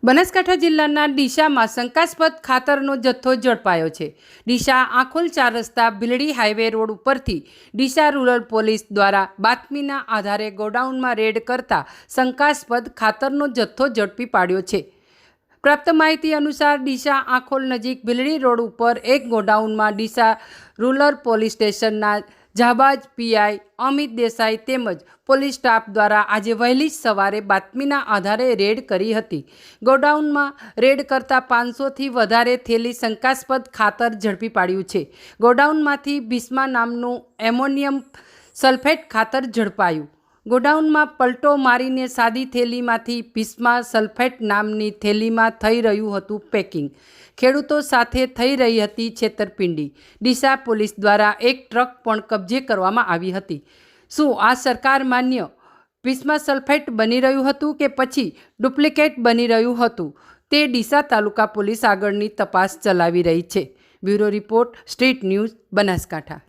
બનાસકાંઠા જિલ્લાના ડીસામાં શંકાસ્પદ ખાતરનો જથ્થો ઝડપાયો છે। ડીસા આખોલ 4 રસ્તા ભીલડી હાઈવે રોડ ઉપરથી ડીસા રૂરલ પોલીસ દ્વારા બાતમીના આધારે ગોડાઉનમાં રેડ કરતા શંકાસ્પદ ખાતરનો જથ્થો ઝડપી પાડ્યો છે। પ્રાપ્ત માહિતી અનુસાર ડીસા આખોલ નજીક ભીલડી રોડ ઉપર એક ગોડાઉનમાં ડીસા રૂરલ પોલીસ સ્ટેશનના જાબાજ પીઆઈ અમિત દેસાઈ તેમજ પોલીસ સ્ટાફ દ્વારા આજે વહેલી સવારે બાતમીના આધારે રેડ કરી હતી। ગોડાઉનમાં રેડ કરતા 500થી વધારે થેલી શંકાસ્પદ ખાતર ઝડપી પાડ્યું છે। ગોડાઉનમાંથી ભીસ્મા નામનું એમોનિયમ સલ્ફેટ ખાતર ઝડપાયું। ગોડાઉનમાં પલટો મારીને સાદી થેલીમાંથી ભીસ્મા સલ્ફેટ નામની થેલીમાં થઈ રહ્યું હતું પેકિંગ। ખેડૂતો સાથે થઈ રહી હતી છેતરપિંડી। ડીસા પોલીસ દ્વારા એક ટ્રક પણ કબજે કરવામાં આવી હતી। શું આ સરકાર માન્ય ભીસ્મા સલ્ફેટ બની રહ્યું હતું કે પછી ડુપ્લિકેટ બની રહ્યું હતું તે ડીસા તાલુકા પોલીસ આગળની તપાસ ચલાવી રહી છે। Bureau report, street news, Banaskantha.